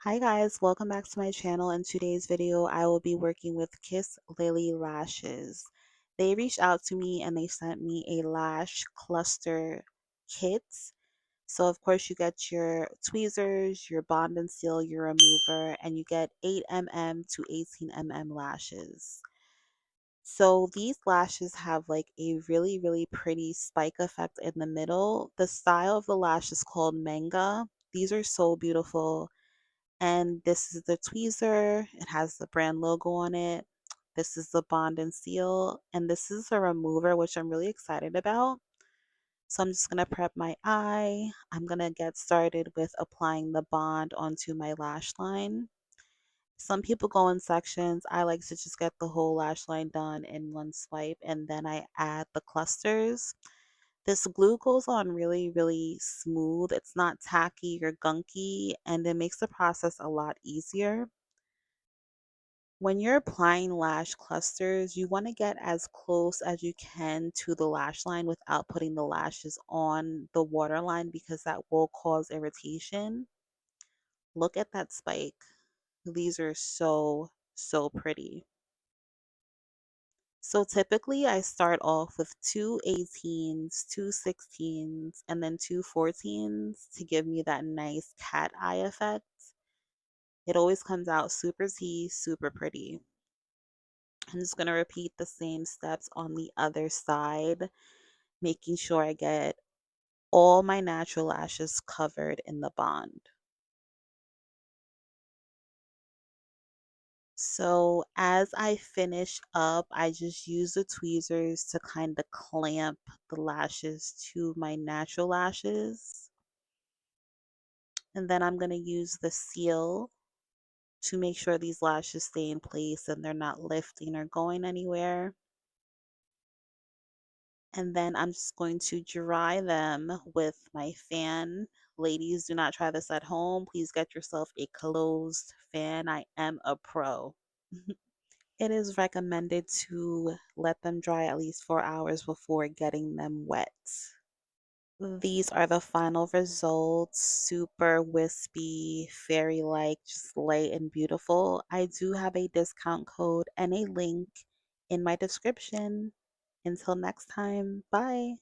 Hi guys, welcome back to my channel. In today's video, I will be working with Kisslily lashes. They reached out to me and they sent me a lash cluster kit. So of course you get your tweezers, your bond and seal, your remover, and you get 8 mm to 18 mm lashes. So these lashes have like a really pretty spike effect in the middle. The style of the lash is called manga. These are so beautiful, and this is the tweezer. It has the brand logo on it. This is the bond and seal, and this is a remover, which I'm really excited about. So I'm just going to prep my eye. I'm going to get started with applying the bond onto my lash line. Some people go in sections. I like to just get the whole lash line done in one swipe, and then I add the clusters. This glue goes on really smooth. It's not tacky or gunky, and it makes the process a lot easier. When you're applying lash clusters, you want to get as close as you can to the lash line without putting the lashes on the waterline because that will cause irritation. Look at that spike. These are so pretty. So typically I start off with two 18s, two 16s, and then two 14s to give me that nice cat eye effect. It always comes out super tea, super pretty. I'm just going to repeat the same steps on the other side, making sure I get all my natural lashes covered in the bond. So as I finish up, I just use the tweezers to kind of clamp the lashes to my natural lashes. And then I'm going to use the seal to make sure these lashes stay in place and they're not lifting or going anywhere. And then I'm just going to dry them with my fan. Ladies, do not try this at home. Please get yourself a closed fan. I am a pro. It is recommended to let them dry at least 4 hours before getting them wet. These are the final results. Super wispy, fairy-like, just light and beautiful. I do have a discount code and a link in my description. Until next time, bye.